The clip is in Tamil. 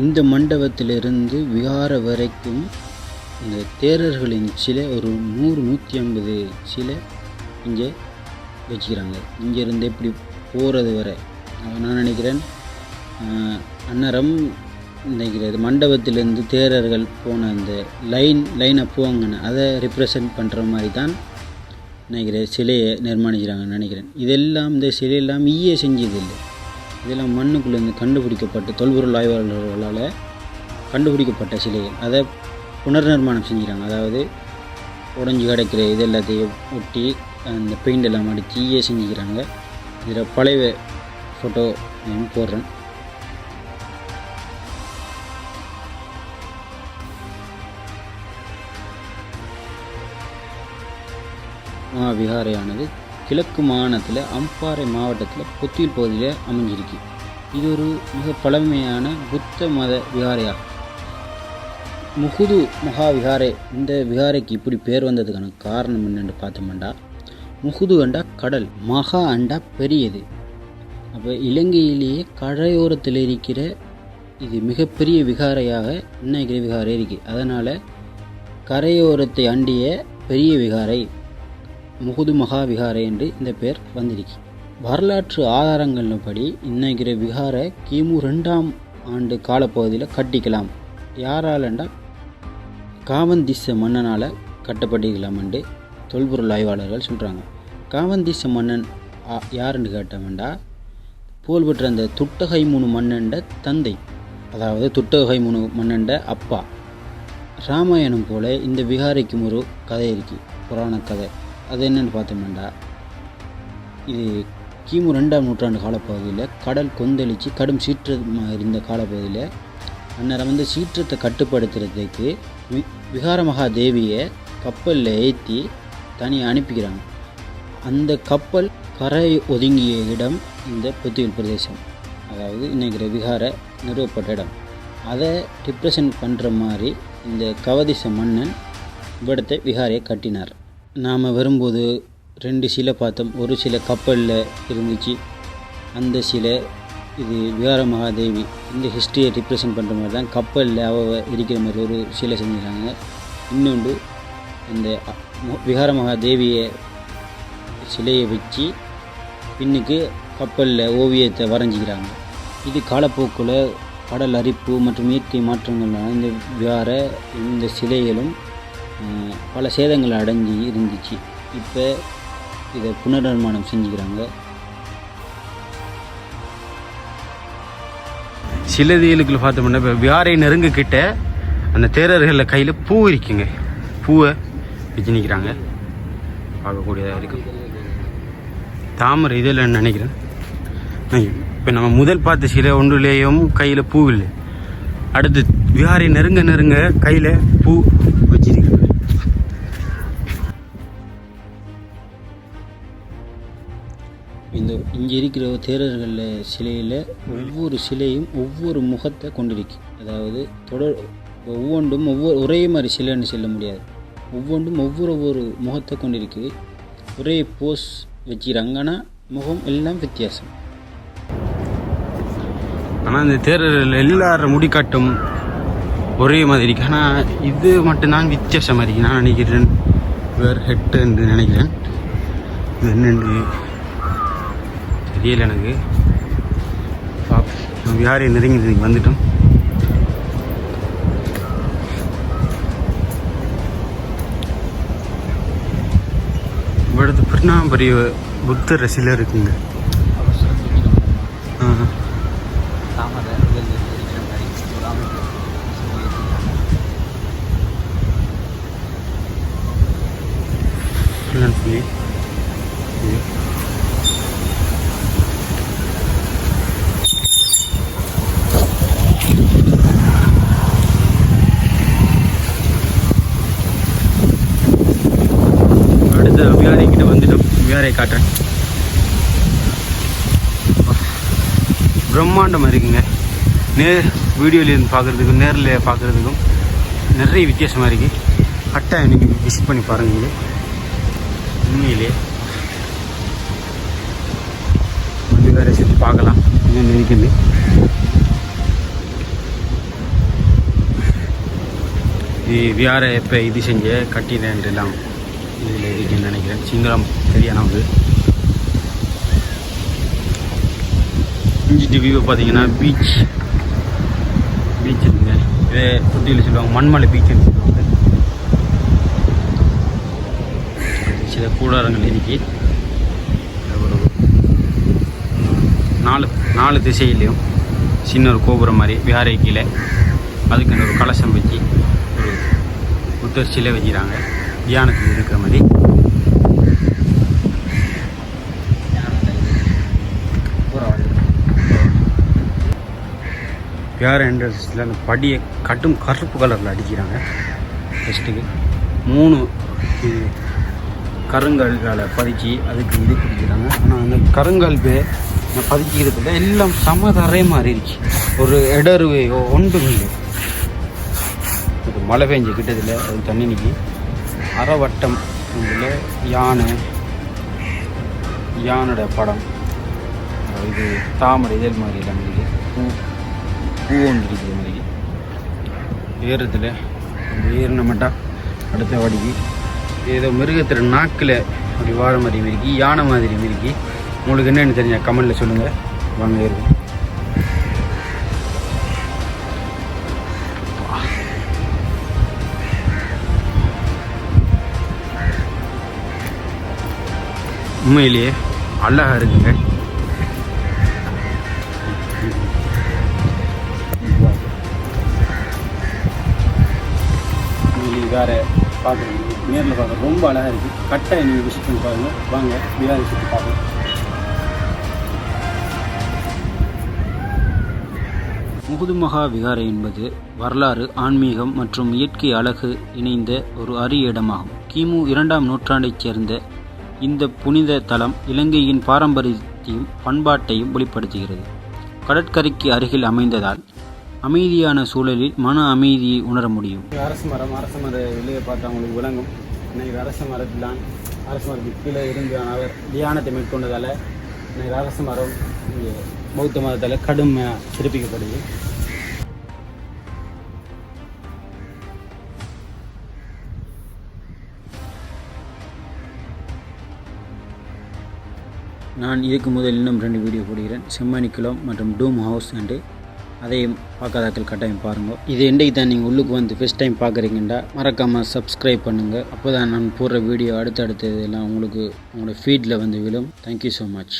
இந்த மண்டபத்திலிருந்து விகார வரைக்கும் இந்த தேரர்களின் சிலை ஒரு 100-150 சிலை இங்கே வச்சுக்கிறாங்க. இங்கேருந்து எப்படி போகிறது வரை நான் நினைக்கிறேன் அன்னரம் நினைக்கிறது மண்டபத்திலேருந்து தேரர்கள் போன அந்த லைனை போவாங்கன்னு அதை ரிப்ரசன்ட் பண்ணுற மாதிரி தான் நினைக்கிறேன் சிலையை நிர்மாணிக்கிறாங்கன்னு நினைக்கிறேன். இதெல்லாம் இந்த சிலையெல்லாம் ஈயே செஞ்சதில்லை. இதெல்லாம் மண்ணுக்குள்ளேருந்து கண்டுபிடிக்கப்பட்டு தொல்பொருள் ஆய்வாளர்களால் கண்டுபிடிக்கப்பட்ட சிலைகள். அதை புனர் நிர்மாணம் செஞ்சுக்கிறாங்க. அதாவது உடஞ்சி கிடக்கிற இது எல்லாத்தையும் ஒட்டி அந்த பெயிண்ட் எல்லாம் அடித்து ஈயே செஞ்சுக்கிறாங்க. இதில் பழைய ஃபோட்டோ நான் போடுறேன். விகாரையானது கிழக்கு மாகாணத்தில் அம்பாறை மாவட்டத்தில் பொத்தியில் பகுதியில் அமைஞ்சிருக்கு. இது ஒரு மிக பழமையான புத்த மத விகாரையாகும். முகுது மகா விகாரை. இந்த விகாரைக்கு இப்படி பேர் வந்ததுக்கான காரணம் என்னென்னு பார்த்தோம்னா, முகுது அண்டா கடல், மகா அண்டா பெரியது. அப்போ இலங்கையிலேயே கரையோரத்தில் இருக்கிற இது மிகப்பெரிய விகாரையாக இன்னைக்கிற விகாரை இருக்குது. அதனால் கரையோரத்தை அண்டிய பெரிய விகாரை முகுது மகா விகாரை என்று இந்த பேர் வந்திருக்கு. வரலாற்று ஆதாரங்களின்படி இன்னைக்கிற விகாரை கிமு 2ஆம் ஆண்டு காலப்பகுதியில் கட்டிக்கலாம். யாராலண்டா காவந்திச மன்னனால் கட்டப்பட்டிருக்கலாம் என்று தொல்பொருள் ஆய்வாளர்கள் சொல்கிறாங்க. காவந்திச மன்னன் யாருன்னு கேட்டவன்டா புகழ்பெற்ற அந்த துட்டகைமுனு மன்னண்ட தந்தை, அதாவது துட்டகைமுனு மன்னண்ட அப்பா. ராமாயணம் போல் இந்த விகாரைக்கும் ஒரு கதை இருக்குது, புராண கதை. அது என்னென்னு பார்த்தோம்னா, இது கிமு 2ஆம் நூற்றாண்டு காலப்பகுதியில் கடல் கொந்தளித்து கடும் சீற்றமாக இருந்த காலப்பகுதியில் அந்நேரம் வந்து சீற்றத்தை கட்டுப்படுத்துறதுக்கு விகார மகா தேவியை கப்பலில் ஏற்றி தனியாக அனுப்பிக்கிறாங்க. அந்த கப்பல் கரை ஒதுங்கிய இடம் இந்த பொத்தியில் பிரதேசம், அதாவது இன்னைக்கிற விகார நிறுவப்பட்ட இடம். அதை ரிப்ரசன்ட் பண்ணுற மாதிரி இந்த கவதிச மன்னன் இவ்விடத்தை விகாரையை கட்டினார். நாம் வரும்போது 2 சிலை பார்த்தோம். ஒரு சிலை கப்பலில் இருந்துச்சு, அந்த சிலை இது விகார மகாதேவி. இந்த ஹிஸ்ட்ரியை ரிப்ரசன்ட் பண்ணுற மாதிரி தான் கப்பலில் இருக்கிற மாதிரி ஒரு சிலை செஞ்சுருக்காங்க. இன்னொன்று இந்த விகார மகாதேவியை சிலையை வச்சு பின்னுக்கு கப்பலில் ஓவியத்தை வரைஞ்சிக்கிறாங்க. இது காலப்போக்கில் கடல் அரிப்பு மற்றும் இயற்கை மாற்றங்கள்னால இந்த விகார இந்த சிலைகளும் பல சேதங்களை அடைஞ்சி இருந்துச்சு. இப்போ இதை புனர்நிர்மாணம் செஞ்சுக்கிறாங்க. சில தேலுக்குள்ள பார்த்தோம்னா இப்போ விகாரை நெருங்கிக்கிட்ட அந்த தேரர்களில் கையில் பூ இருக்குங்க. பூவை வச்சு நிற்கிறாங்க, பார்க்கக்கூடியதாக இருக்கும். தாமரை இதில் நினைக்கிறேன். இப்போ நம்ம முதல் பார்த்த சிலை ஒன்றுலேயும் கையில் பூ இல்லை. அடுத்து விகாரை நெருங்க கையில் பூ வச்சிருக்கு. இங்கே இருக்கிற தேரர்களில் சிலையில் ஒவ்வொரு சிலையும் ஒவ்வொரு முகத்தை கொண்டிருக்கு. அதாவது ஒவ்வொன்றும் ஒரே மாதிரி சிலைன்னு சொல்ல முடியாது. ஒவ்வொன்றும் ஒவ்வொரு முகத்தை கொண்டிருக்கு. ஒரே போஸ் வச்சுக்கிறாங்க, ஆனால் முகம் எல்லாம் வித்தியாசம். ஆனால் இந்த தேரர்கள் எல்லாரும் முடிக்காட்டும் ஒரே மாதிரி இருக்கு. ஆனால் இது மட்டும்தான் வித்தியாசமாக இருக்கு. நான் நினைக்கிறேன் வேறு ஹெட்டு என்று நினைக்கிறேன். இது என்னென்று தெரியல எனக்கு. யாரையும் நெருங்கி வந்துட்டோம். இவ்வளவு பெரிய புத்தர் சிலை இருக்குங்க. அடுத்த விகாரைக்கிட்ட வந்துட்டோம். விகாரை காட்டுறேன். பிரம்மாண்டமாக இருக்குங்க. வீடியோலேருந்து பார்க்குறதுக்கும் நேரில் பார்க்குறதுக்கும் நிறைய வித்தியாசமாக இருக்குது. கட்டாயம் நீங்கள் விசிட் பண்ணி பாருங்க. உண்மையிலே வந்து வேறு சுற்றி பார்க்கலாம். இன்னும் இருக்குது. இது வியாரை எப்போ இது செஞ்ச கட்டினெல்லாம் இதில் இருக்குன்னு நினைக்கிறேன். சிங்களம் சரியான வந்து இஞ்சி வியூவை பார்த்தீங்கன்னா பீச் இருக்குங்க. இதே புத்தியில் சொல்லுவாங்க மண்மலை பீச்சுன்னு சொல்லுவாங்க. சில கூடாரங்கள் இருக்கு. ஒரு 4 திசையிலையும் சின்ன ஒரு கோபுரம் மாதிரி விஹாரை கீழே அதுக்குன்னு ஒரு கலசம் வச்சு ஒரு புத்தர் சிலை வச்சுக்கிறாங்க தியானத்தில் இருக்கிற மாதிரி. விஹாரை என்ட்ரன்ஸில் அந்த படியை கருப்பு கலரில் அடிக்கிறாங்க. ஃபஸ்ட்டுக்கு 3 கருங்கல்களை பதிச்சு அதுக்கு இது பிடிக்கிறாங்க. ஆனால் அந்த கருங்கல் பதிக்கிறதுல எல்லாம் சமதரை மாதிரி இருந்துச்சு. ஒரு இடருவையோ ஒன்றும் இல்லை. ஒரு மழை பெஞ்சு கிட்டதில் அது தண்ணி நிற்கி அரைவட்டம் இதில் யானோட படம் இது தாமரை இதழ் மாதிரி எல்லாம் இருக்குது. பூ ஒன்று இருக்குது மாதிரி ஏறத்தில் ஏறின மட்டும் அடுத்த வடிக்கு ஏதோ மிருகத்தில் நாக்கில் அப்படி வாழ மாதிரி மிருக்கி யானை மாதிரி மிருக்கி. உங்களுக்கு என்னென்னு தெரிஞ்ச கமெண்டில் சொல்லுங்கள். வாங்க ஏறுவோம். உண்மையிலேயே அழகாக இருக்குங்க. வேறு பார்க்குறீங்க நேரில் பார்க்க ரொம்ப அழகாக இருக்குது. கட்டாயம் நீங்கள் விசிட் பண்ணி பாருங்கள். வாங்க விஹாரை சுற்றி பார்க்கலாம். முகுது மகா விஹாரை என்பது வரலாறு, ஆன்மீகம் மற்றும் இயற்கை அழகு இணைந்த ஒரு அரிய இடமாகும். கிமு 2ஆம் நூற்றாண்டைச் சேர்ந்த இந்த புனித தலம் இலங்கையின் பாரம்பரியத்தையும் பண்பாட்டையும் வெளிப்படுத்துகிறது. கடற்கரைக்கு அருகில் அமைந்ததால் அமைதியான சூழலில் மன அமைதியை உணர முடியும். அரச மர வெளியே பார்த்தா அவங்களுக்கு விளங்கும். இன்னைக்கு அரச மரத்தில்தான் அரச மரத்துக்கு கீழே இருந்து அவர் தியானத்தை மேற்கொண்டதால் இன்னைக்கு அரச மரம் பௌத்த மதத்தால் கடுமையாக சிறப்பிக்கப்படுது. நான் இதுக்கு முதல் இன்னும் 2 வீடியோ போடுகிறேன். செம்மணிக்குளம் மற்றும் டூம் ஹவுஸ் என்று அதையும் பார்க்காதாக்கள் கட்டாயம் பாருங்கள். இது என்றைக்கு தான் நீங்கள் உள்ளுக்கு வந்து ஃபஸ்ட் டைம் பார்க்குறீங்கண்டா மறக்காமல் சப்ஸ்கிரைப் பண்ணுங்கள். அப்போ தான் நான் போடுற வீடியோ அடுத்தடுத்ததெல்லாம் உங்களுக்கு உங்களோட ஃபீடில் வந்து விழும். Thank you so much.